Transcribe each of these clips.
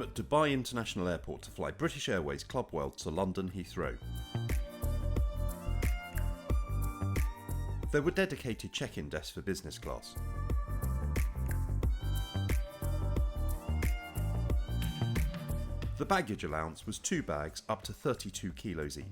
I'm at Dubai International Airport to fly British Airways Club World to London Heathrow. There were dedicated check-in desks for business class. The baggage allowance was 2 bags up to 32 kilos each.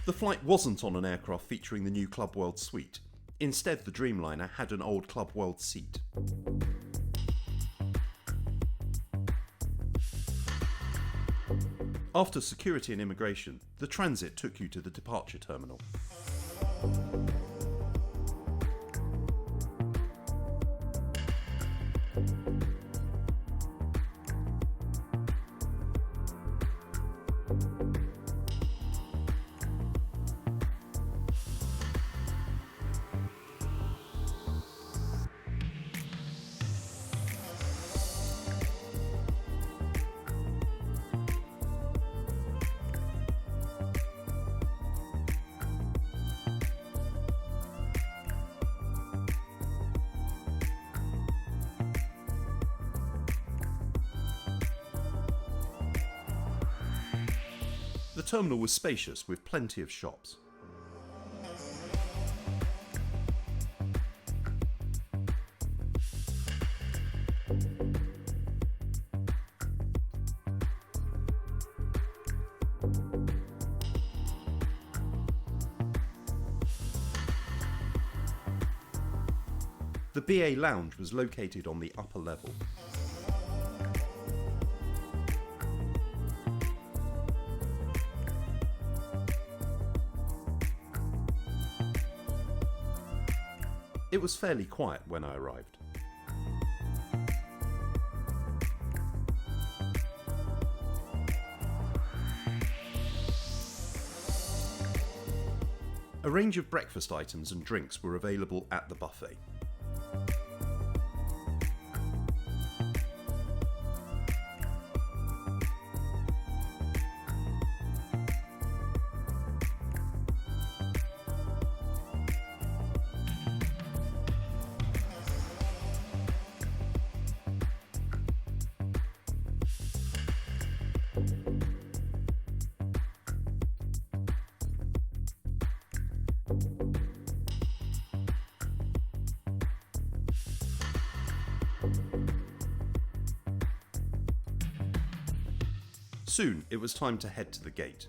The flight wasn't on an aircraft featuring the new Club World suite. Instead, the Dreamliner had an old Club World seat. After security and immigration, the transit took you to the departure terminal. The terminal was spacious with plenty of shops. The BA lounge was located on the upper level. It was fairly quiet when I arrived. A range of breakfast items and drinks were available at the buffet. Soon, it was time to head to the gate.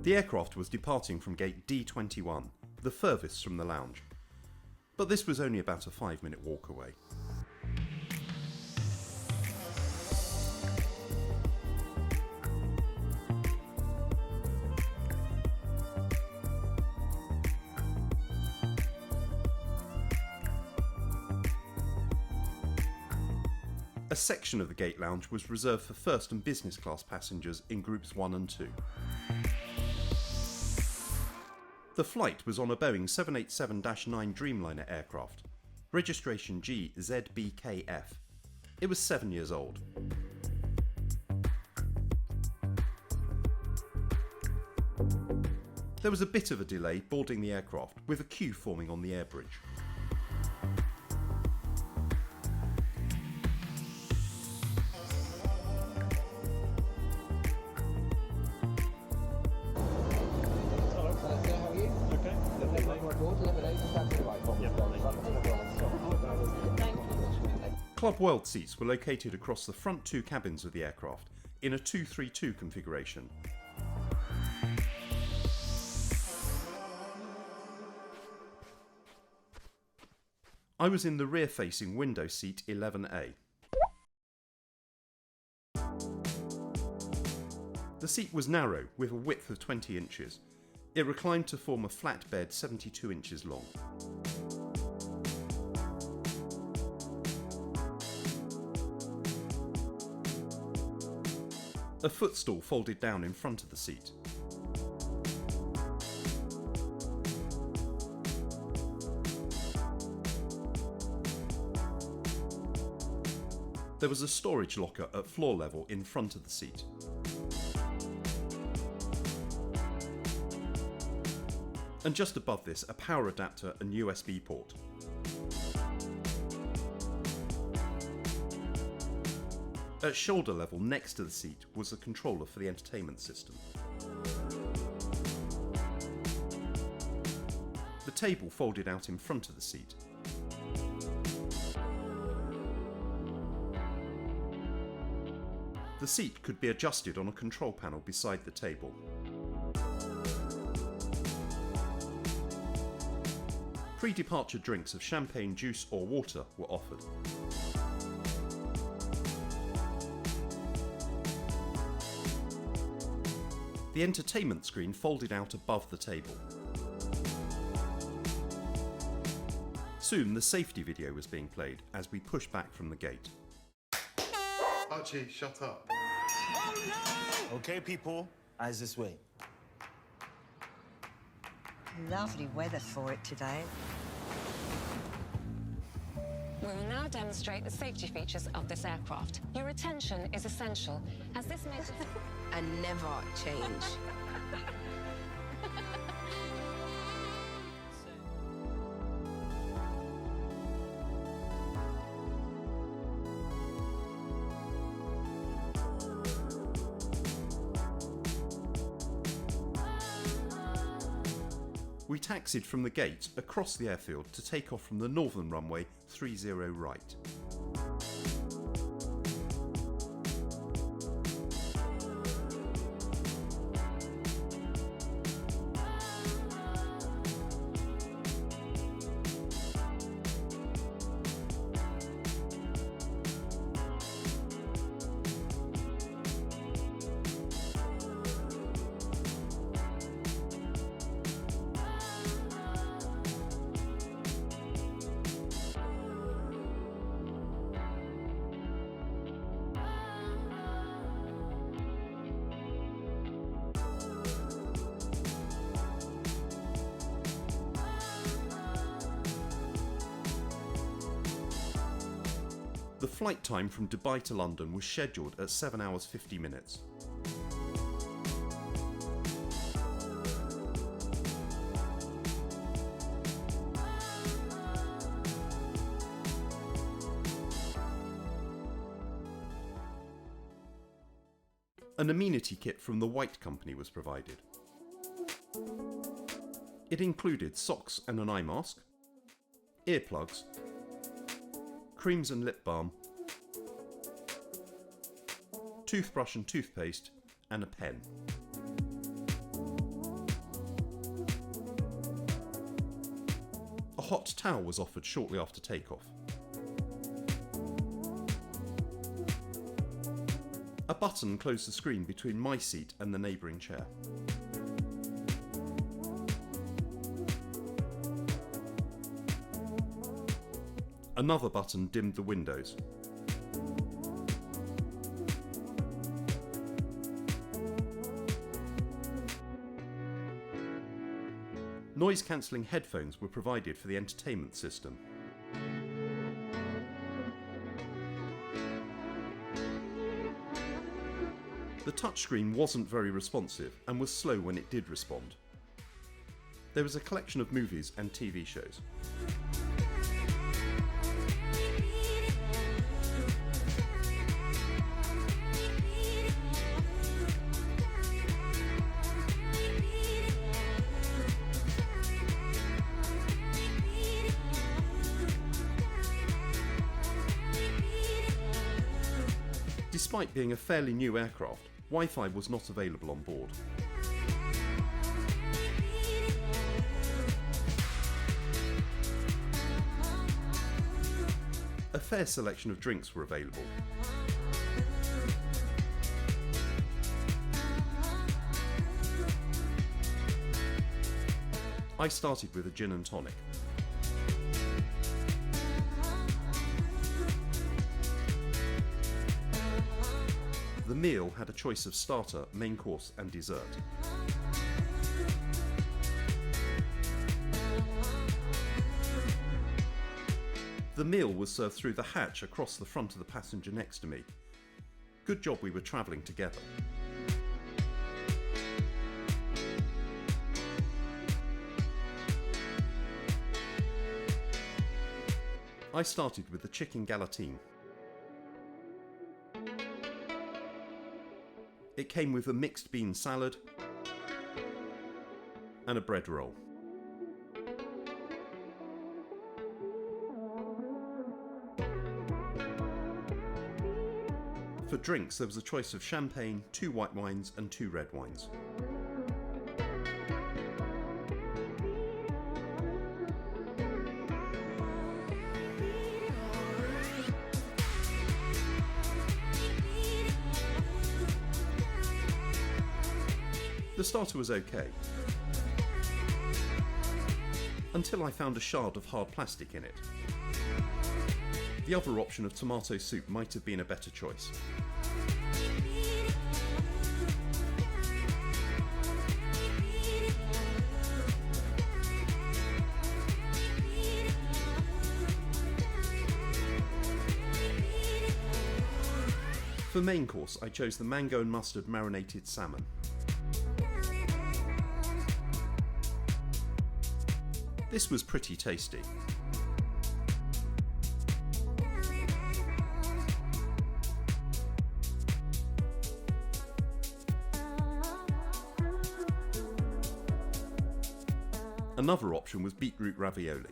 The aircraft was departing from gate D21, the furthest from the lounge. But this was only about a 5-minute walk away. A section of the gate lounge was reserved for first and business class passengers in groups 1 and 2. The flight was on a Boeing 787-9 Dreamliner aircraft, registration GZBKF. It was 7 years old. There was a bit of a delay boarding the aircraft, with a queue forming on the air bridge. Club World seats were located across the front 2 cabins of the aircraft in a 232 configuration. I was in the rear-facing window seat 11A. The seat was narrow with a width of 20 inches. It reclined to form a flat bed 72 inches long. A footstool folded down in front of the seat. There was a storage locker at floor level in front of the seat. and just above this a power adapter and USB port. At shoulder level next to the seat was a controller for the entertainment system. The table folded out in front of the seat. The seat could be adjusted on a control panel beside the table. Pre-departure drinks of champagne, juice or water were offered. The entertainment screen folded out above the table. Soon the safety video was being played as we pushed back from the gate. Archie, shut up. Oh no! Okay, people, eyes this way. Lovely weather for it today. We will now demonstrate the safety features of this aircraft. Your attention is essential, as this makes And never change. We taxied from the gate across the airfield to take off from the northern runway 30 right. The flight time from Dubai to London was scheduled at 7 hours 50 minutes. An amenity kit from the White Company was provided. It included socks and an eye mask, earplugs, creams and lip balm, toothbrush and toothpaste, and a pen. A hot towel was offered shortly after takeoff. A button closed the screen between my seat and the neighbouring chair. Another button dimmed the windows. Noise-cancelling headphones were provided for the entertainment system. The touchscreen wasn't very responsive and was slow when it did respond. There was a collection of movies and TV shows. Despite being a fairly new aircraft, Wi-Fi was not available on board. A fair selection of drinks were available. I started with a gin and tonic. The meal had a choice of starter, main course and dessert. The meal was served through the hatch across the front of the passenger next to me. Good job we were travelling together. I started with the chicken galantine. It came with a mixed bean salad and a bread roll. For drinks, there was a choice of champagne, 2 white wines and 2 red wines. The starter was okay, until I found a shard of hard plastic in it. The other option of tomato soup might have been a better choice. For main course, I chose the mango and mustard marinated salmon. This was pretty tasty. Another option was beetroot ravioli.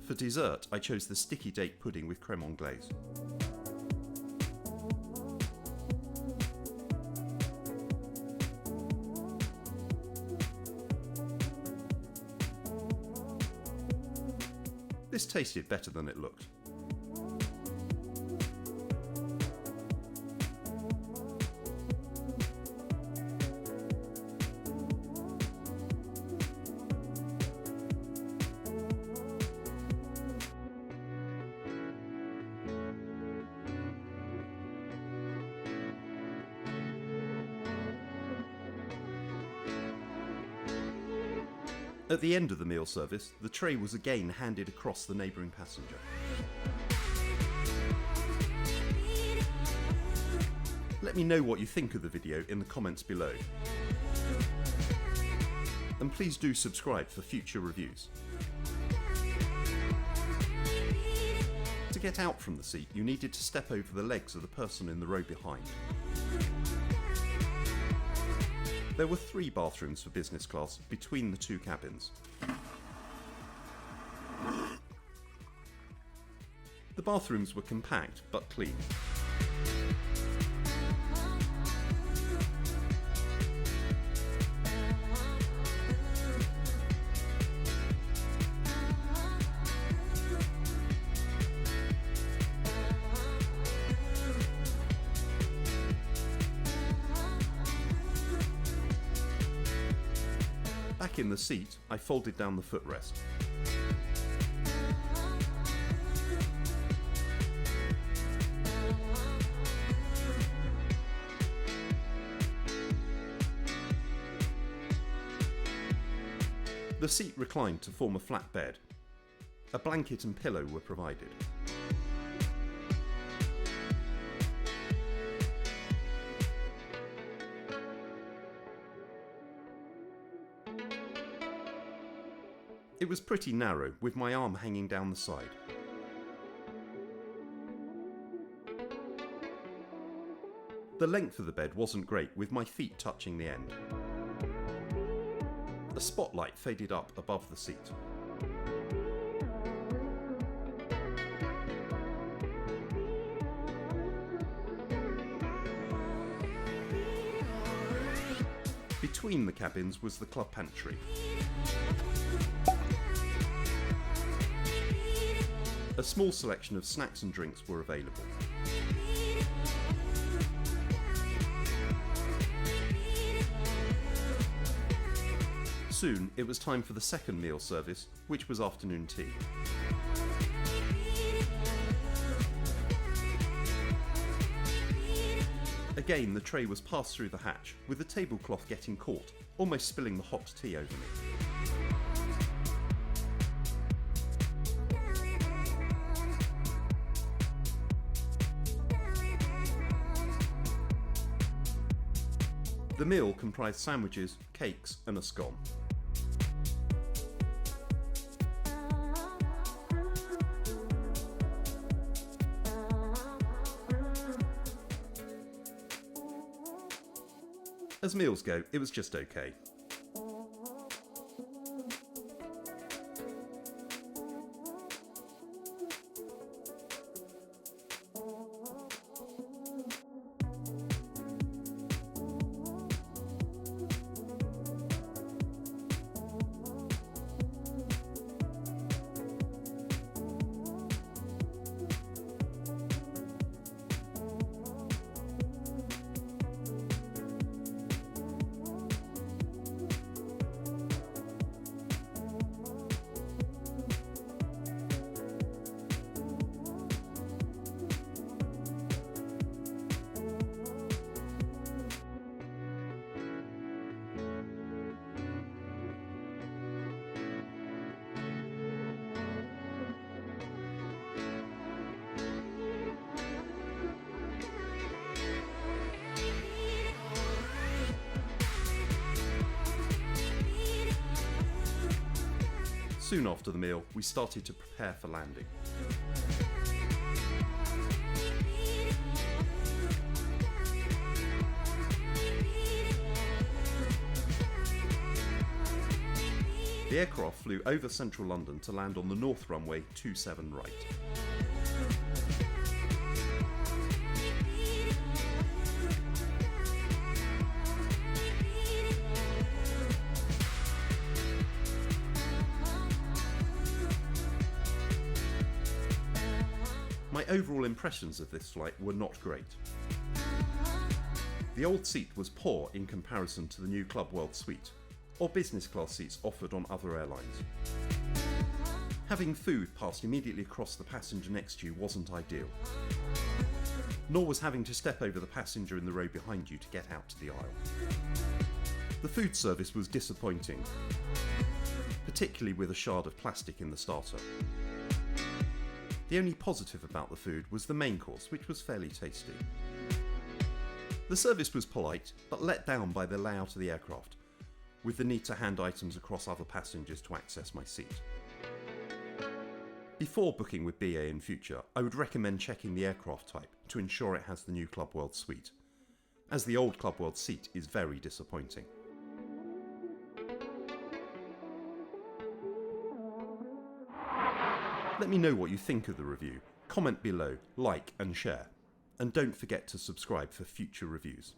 For dessert, I chose the sticky date pudding with creme anglaise. This tasted better than it looked. At the end of the meal service, the tray was again handed across the neighbouring passenger. Let me know what you think of the video in the comments below. And please do subscribe for future reviews. To get out from the seat, you needed to step over the legs of the person in the row behind. There were 3 bathrooms for business class between the 2 cabins. The bathrooms were compact but clean. Back in the seat, I folded down the footrest. The seat reclined to form a flat bed. A blanket and pillow were provided. It was pretty narrow, with my arm hanging down the side. The length of the bed wasn't great, with my feet touching the end. A spotlight faded up above the seat. Between the cabins was the club pantry. A small selection of snacks and drinks were available. Soon, it was time for the second meal service, which was afternoon tea. Again, the tray was passed through the hatch, with the tablecloth getting caught, almost spilling the hot tea over me. The meal comprised sandwiches, cakes and a scone. As meals go, it was just okay. Soon after the meal, we started to prepare for landing. The aircraft flew over central London to land on the north runway 27 right. My overall impressions of this flight were not great. The old seat was poor in comparison to the new Club World suite, or business class seats offered on other airlines. Having food passed immediately across the passenger next to you wasn't ideal. Nor was having to step over the passenger in the row behind you to get out to the aisle. The food service was disappointing, particularly with a shard of plastic in the starter. The only positive about the food was the main course, which was fairly tasty. The service was polite, but let down by the layout of the aircraft, with the need to hand items across other passengers to access my seat. Before booking with BA in future, I would recommend checking the aircraft type to ensure it has the new Club World suite, as the old Club World seat is very disappointing. Let me know what you think of the review, comment below, like and share, and don't forget to subscribe for future reviews.